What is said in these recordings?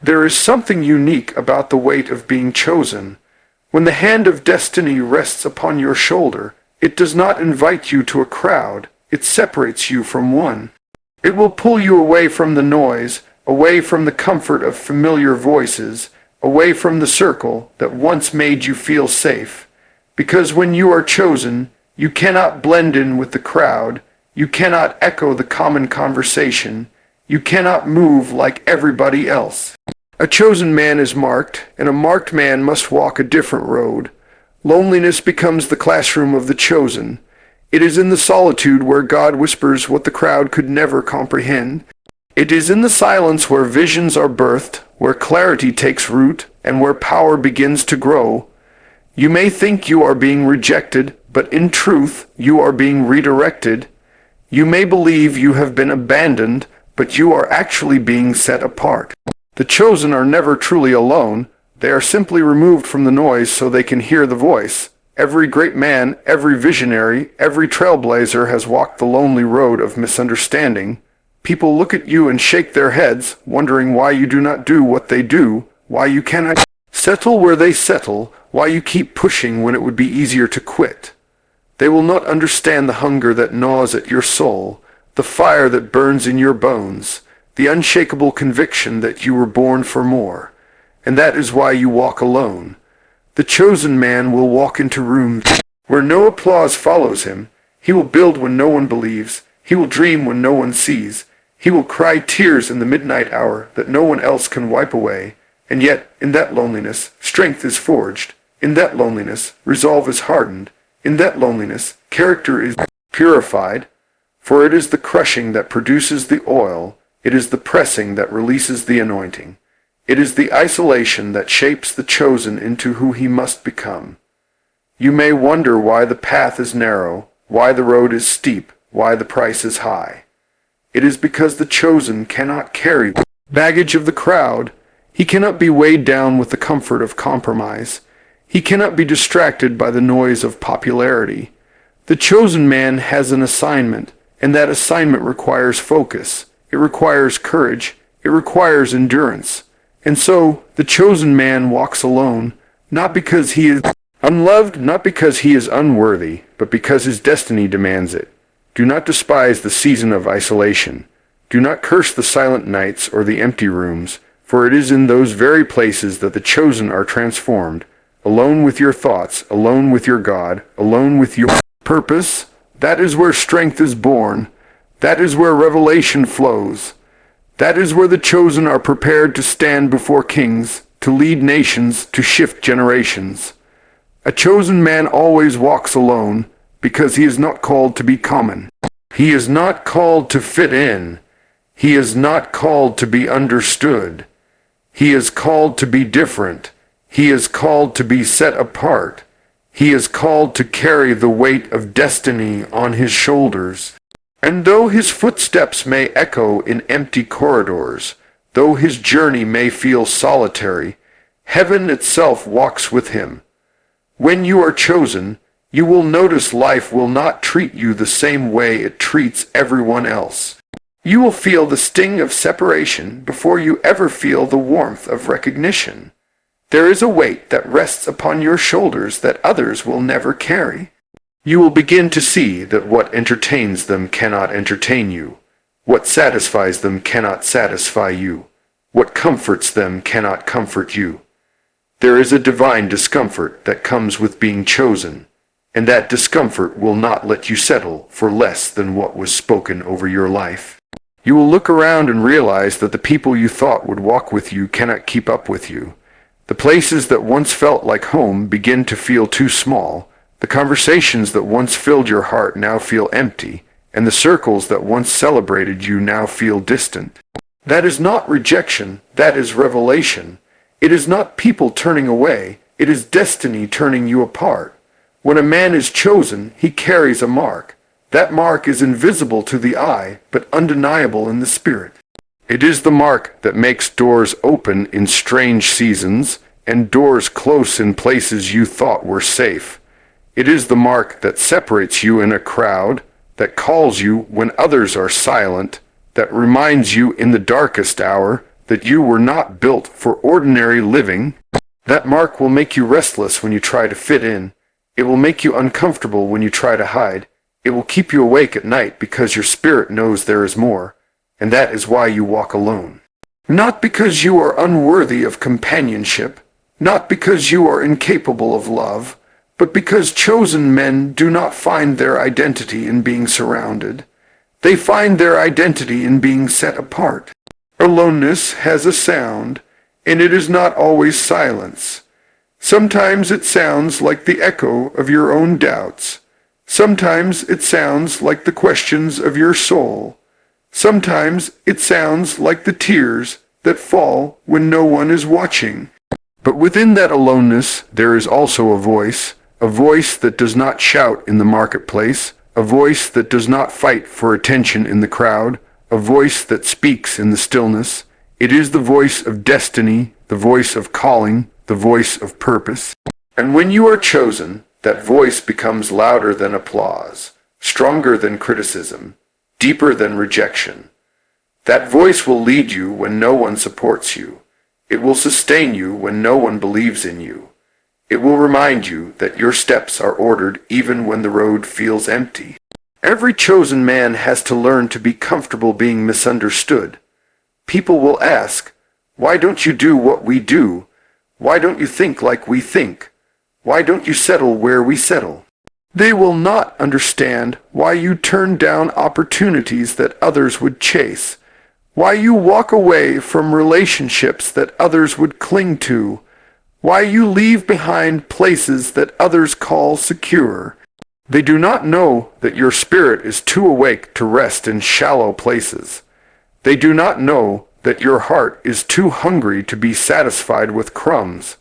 There is something unique about the weight of being chosen. When the hand of destiny rests upon your shoulder, it does not invite you to a crowd, it separates you from one. It will pull you away from the noise, away from the comfort of familiar voices, away from the circle that once made you feel safe. Because when you are chosen, you cannot blend in with the crowd, you cannot echo the common conversation, you cannot move like everybody else. A chosen man is marked, and a marked man must walk a different road. Loneliness becomes the classroom of the chosen. It is in the solitude where God whispers what the crowd could never comprehend. It is in the silence where visions are birthed, where clarity takes root, and where power begins to grow. You may think you are being rejected, but in truth, you are being redirected. You may believe you have been abandoned, but you are actually being set apart. The chosen are never truly alone. They are simply removed from the noise so they can hear the voice. Every great man, every visionary, every trailblazer has walked the lonely road of misunderstanding. People look at you and shake their heads, wondering why you do not do what they do, why you cannot settle where they settle, why you keep pushing when it would be easier to quit. They will not understand the hunger that gnaws at your soul, the fire that burns in your bones, the unshakable conviction that you were born for more. And that is why you walk alone. The chosen man will walk into rooms where no applause follows him. He will build when no one believes. He will dream when no one sees. He will cry tears in the midnight hour that no one else can wipe away. And yet, in that loneliness, strength is forged. In that loneliness, resolve is hardened. In that loneliness, character is purified. For it is the crushing that produces the oil. It is the pressing that releases the anointing. It is the isolation that shapes the chosen into who he must become. You may wonder why the path is narrow, why the road is steep, why the price is high. It is because the chosen cannot carry the baggage of the crowd. He cannot be weighed down with the comfort of compromise. He cannot be distracted by the noise of popularity. The chosen man has an assignment, and that assignment requires focus. It requires courage. It requires endurance. And so, the chosen man walks alone, not because he is unloved, not because he is unworthy, but because his destiny demands it. Do not despise the season of isolation. Do not curse the silent nights or the empty rooms, for it is in those very places that the chosen are transformed, alone with your thoughts, alone with your God, alone with your purpose. That is where strength is born. That is where revelation flows. That is where the chosen are prepared to stand before kings, to lead nations, to shift generations. A chosen man always walks alone, because he is not called to be common. He is not called to fit in. He is not called to be understood. He is called to be different. He is called to be set apart. He is called to carry the weight of destiny on his shoulders. And though his footsteps may echo in empty corridors, though his journey may feel solitary, heaven itself walks with him. When you are chosen, you will notice life will not treat you the same way it treats everyone else. You will feel the sting of separation before you ever feel the warmth of recognition. There is a weight that rests upon your shoulders that others will never carry. You will begin to see that what entertains them cannot entertain you. What satisfies them cannot satisfy you. What comforts them cannot comfort you. There is a divine discomfort that comes with being chosen, and that discomfort will not let you settle for less than what was spoken over your life. You will look around and realize that the people you thought would walk with you cannot keep up with you. The places that once felt like home begin to feel too small. The conversations that once filled your heart now feel empty, and the circles that once celebrated you now feel distant. That is not rejection, that is revelation. It is not people turning away, it is destiny turning you apart. When a man is chosen, he carries a mark. That mark is invisible to the eye, but undeniable in the spirit. It is the mark that makes doors open in strange seasons, and doors close in places you thought were safe. It is the mark that separates you in a crowd, that calls you when others are silent, that reminds you in the darkest hour that you were not built for ordinary living. That mark will make you restless when you try to fit in. It will make you uncomfortable when you try to hide. It will keep you awake at night because your spirit knows there is more, and that is why you walk alone. Not because you are unworthy of companionship, not because you are incapable of love, but because chosen men do not find their identity in being surrounded. They find their identity in being set apart. Aloneness has a sound, and it is not always silence. Sometimes it sounds like the echo of your own doubts. Sometimes it sounds like the questions of your soul. Sometimes it sounds like the tears that fall when no one is watching. But within that aloneness there is also a voice that does not shout in the marketplace, a voice that does not fight for attention in the crowd, a voice that speaks in the stillness. It is the voice of destiny, the voice of calling, the voice of purpose. And when you are chosen, that voice becomes louder than applause, stronger than criticism, deeper than rejection. That voice will lead you when no one supports you. It will sustain you when no one believes in you. It will remind you that your steps are ordered even when the road feels empty. Every chosen man has to learn to be comfortable being misunderstood. People will ask, "Why don't you do what we do? Why don't you think like we think? Why don't you settle where we settle?" They will not understand why you turn down opportunities that others would chase, why you walk away from relationships that others would cling to, why you leave behind places that others call secure. They do not know that your spirit is too awake to rest in shallow places. They do not know that your heart is too hungry to be satisfied with crumbs.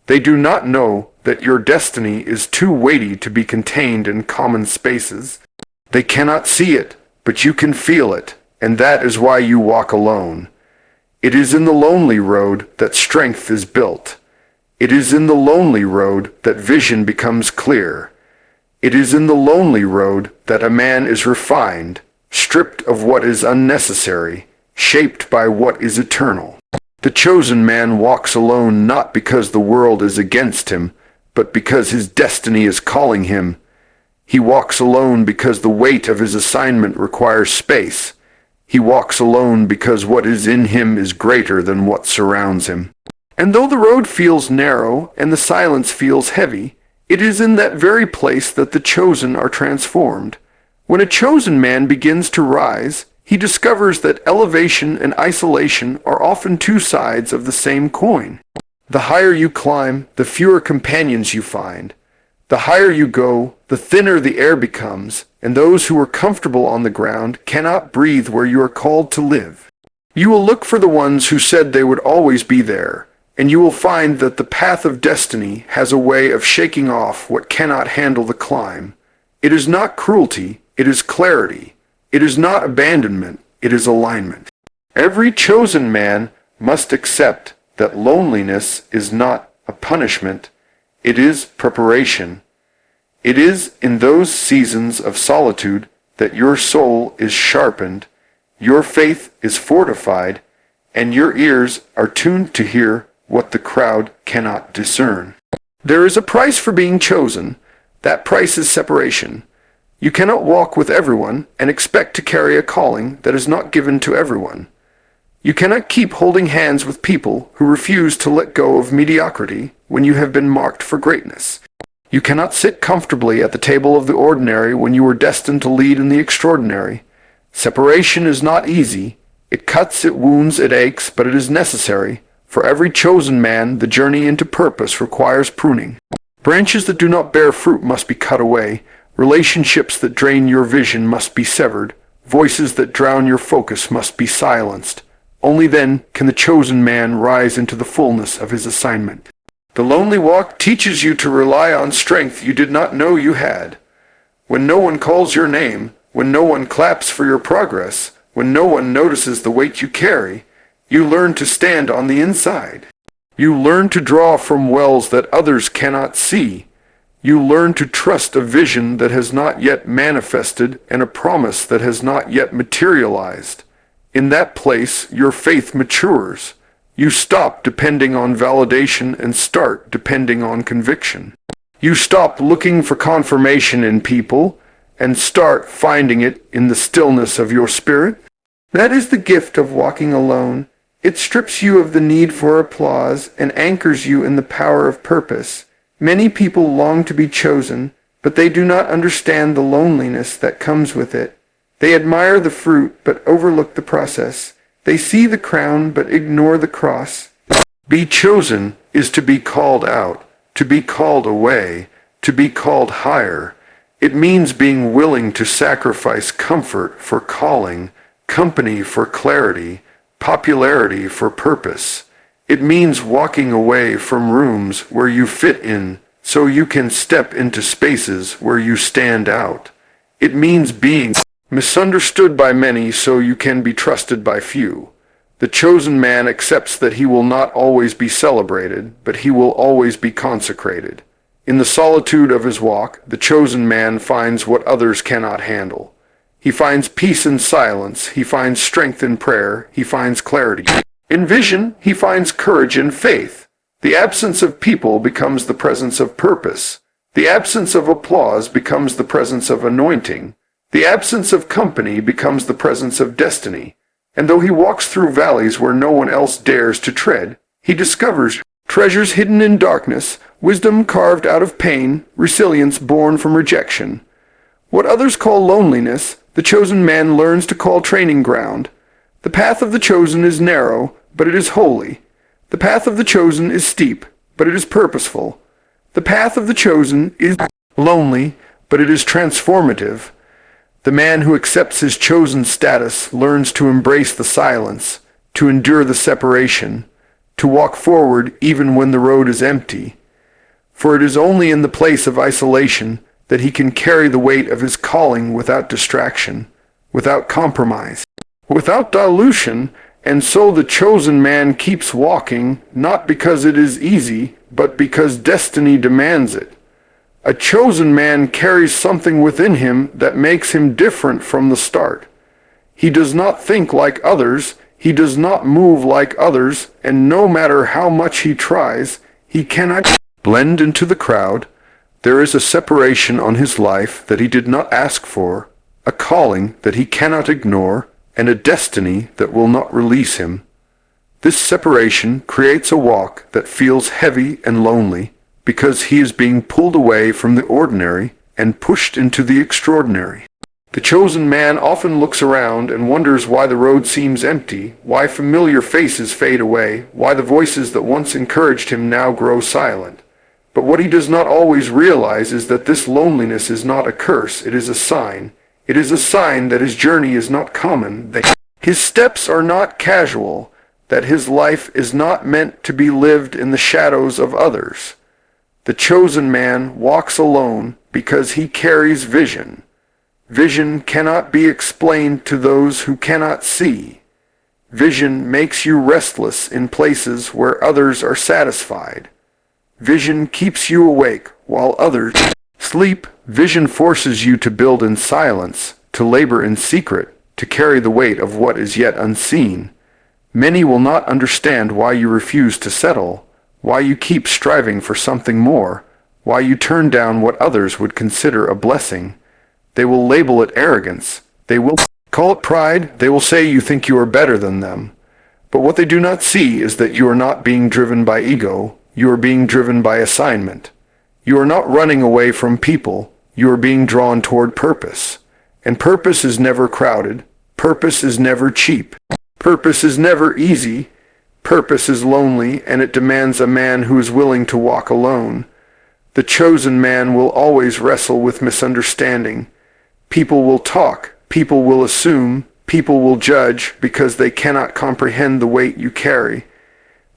They do not know that your destiny is too weighty to be contained in common spaces. They cannot see it, but you can feel it, and that is why you walk alone. It is in the lonely road that strength is built. It is in the lonely road that vision becomes clear. It is in the lonely road that a man is refined, stripped of what is unnecessary, shaped by what is eternal. The chosen man walks alone not because the world is against him, but because his destiny is calling him. He walks alone because the weight of his assignment requires space. He walks alone because what is in him is greater than what surrounds him. And though the road feels narrow and the silence feels heavy, it is in that very place that the chosen are transformed. When a chosen man begins to rise, he discovers that elevation and isolation are often two sides of the same coin. The higher you climb, the fewer companions you find. The higher you go, the thinner the air becomes, and those who are comfortable on the ground cannot breathe where you are called to live. You will look for the ones who said they would always be there, and you will find that the path of destiny has a way of shaking off what cannot handle the climb. It is not cruelty, it is clarity. It is not abandonment, it is alignment. Every chosen man must accept that loneliness is not a punishment, it is preparation. It is in those seasons of solitude that your soul is sharpened, your faith is fortified, and your ears are tuned to hear what the crowd cannot discern. There is a price for being chosen. That price is separation. You cannot walk with everyone and expect to carry a calling that is not given to everyone. You cannot keep holding hands with people who refuse to let go of mediocrity when you have been marked for greatness. You cannot sit comfortably at the table of the ordinary when you are destined to lead in the extraordinary. Separation is not easy. It cuts, it wounds, it aches, but it is necessary. For every chosen man, the journey into purpose requires pruning. Branches that do not bear fruit must be cut away. Relationships that drain your vision must be severed. Voices that drown your focus must be silenced. Only then can the chosen man rise into the fullness of his assignment. The lonely walk teaches you to rely on strength you did not know you had. When no one calls your name, when no one claps for your progress, when no one notices the weight you carry, you learn to stand on the inside. You learn to draw from wells that others cannot see. You learn to trust a vision that has not yet manifested and a promise that has not yet materialized. In that place, your faith matures. You stop depending on validation and start depending on conviction. You stop looking for confirmation in people and start finding it in the stillness of your spirit. That is the gift of walking alone. It strips you of the need for applause and anchors you in the power of purpose. Many people long to be chosen, but they do not understand the loneliness that comes with it. They admire the fruit but overlook the process. They see the crown but ignore the cross. Be chosen is to be called out, to be called away, to be called higher. It means being willing to sacrifice comfort for calling, company for clarity, popularity for purpose. It means walking away from rooms where you fit in so you can step into spaces where you stand out. It means being misunderstood by many so you can be trusted by few. The chosen man accepts that he will not always be celebrated, but he will always be consecrated. In the solitude of his walk, the chosen man finds what others cannot handle. He finds peace in silence, he finds strength in prayer, he finds clarity. In vision, he finds courage in faith. The absence of people becomes the presence of purpose. The absence of applause becomes the presence of anointing. The absence of company becomes the presence of destiny. And though he walks through valleys where no one else dares to tread, he discovers treasures hidden in darkness, wisdom carved out of pain, resilience born from rejection. What others call loneliness, the chosen man learns to call training ground. The path of the chosen is narrow, but it is holy. The path of the chosen is steep, but it is purposeful. The path of the chosen is lonely, but it is transformative. The man who accepts his chosen status learns to embrace the silence, to endure the separation, to walk forward even when the road is empty. For it is only in the place of isolation that he can carry the weight of his calling without distraction, without compromise, without dilution, and so the chosen man keeps walking, not because it is easy, but because destiny demands it. A chosen man carries something within him that makes him different from the start. He does not think like others, he does not move like others, and no matter how much he tries, he cannot blend into the crowd. There is a separation on his life that he did not ask for, a calling that he cannot ignore, and a destiny that will not release him. This separation creates a walk that feels heavy and lonely, because he is being pulled away from the ordinary and pushed into the extraordinary. The chosen man often looks around and wonders why the road seems empty, why familiar faces fade away, why the voices that once encouraged him now grow silent. But what he does not always realize is that this loneliness is not a curse, it is a sign. It is a sign that his journey is not common, that his steps are not casual, that his life is not meant to be lived in the shadows of others. The chosen man walks alone because he carries vision. Vision cannot be explained to those who cannot see. Vision makes you restless in places where others are satisfied. Vision keeps you awake while others sleep. Vision forces you to build in silence, to labor in secret, to carry the weight of what is yet unseen. Many will not understand why you refuse to settle, why you keep striving for something more, why you turn down what others would consider a blessing. They will label it arrogance. They will call it pride. They will say you think you are better than them. But what they do not see is that you are not being driven by ego. You are being driven by assignment. You are not running away from people. You are being drawn toward purpose. And purpose is never crowded. Purpose is never cheap. Purpose is never easy. Purpose is lonely, and it demands a man who is willing to walk alone. The chosen man will always wrestle with misunderstanding. People will talk, people will assume, people will judge because they cannot comprehend the weight you carry.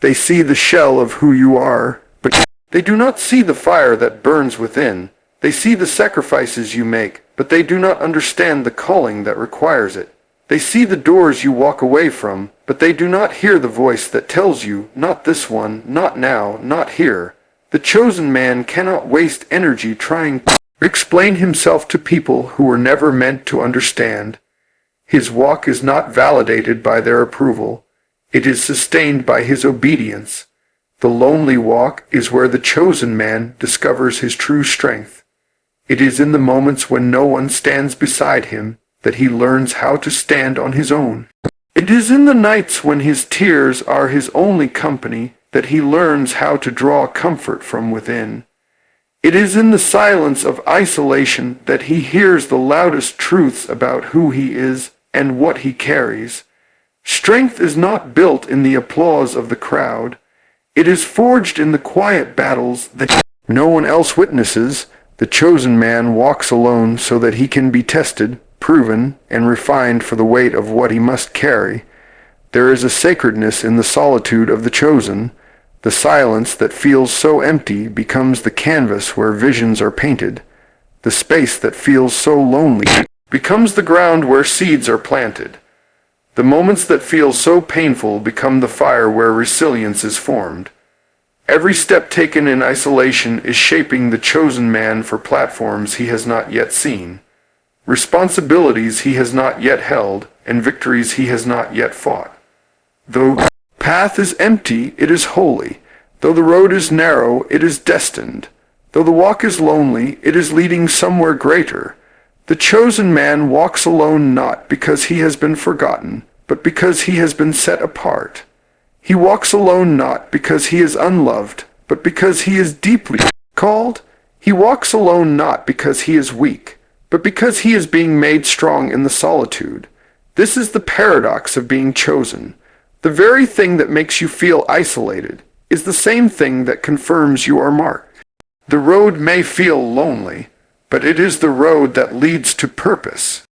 They see the shell of who you are, but they do not see the fire that burns within. They see the sacrifices you make, but they do not understand the calling that requires it. They see the doors you walk away from, but they do not hear the voice that tells you, not this one, not now, not here. The chosen man cannot waste energy trying to explain himself to people who were never meant to understand. His walk is not validated by their approval. It is sustained by his obedience. The lonely walk is where the chosen man discovers his true strength. It is in the moments when no one stands beside him that he learns how to stand on his own. It is in the nights when his tears are his only company that he learns how to draw comfort from within. It is in the silence of isolation that he hears the loudest truths about who he is and what he carries. Strength is not built in the applause of the crowd. It is forged in the quiet battles that no one else witnesses. The chosen man walks alone so that he can be tested, proven, and refined for the weight of what he must carry. There is a sacredness in the solitude of the chosen. The silence that feels so empty becomes the canvas where visions are painted. The space that feels so lonely becomes the ground where seeds are planted. The moments that feel so painful become the fire where resilience is formed. Every step taken in isolation is shaping the chosen man for platforms he has not yet seen, responsibilities he has not yet held, and victories he has not yet fought. Though the path is empty, it is holy. Though the road is narrow, it is destined. Though the walk is lonely, it is leading somewhere greater. The chosen man walks alone not because he has been forgotten, but because he has been set apart. He walks alone not because he is unloved, but because he is deeply called. He walks alone not because he is weak, but because he is being made strong in the solitude. This is the paradox of being chosen. The very thing that makes you feel isolated is the same thing that confirms you are marked. The road may feel lonely, but it is the road that leads to purpose.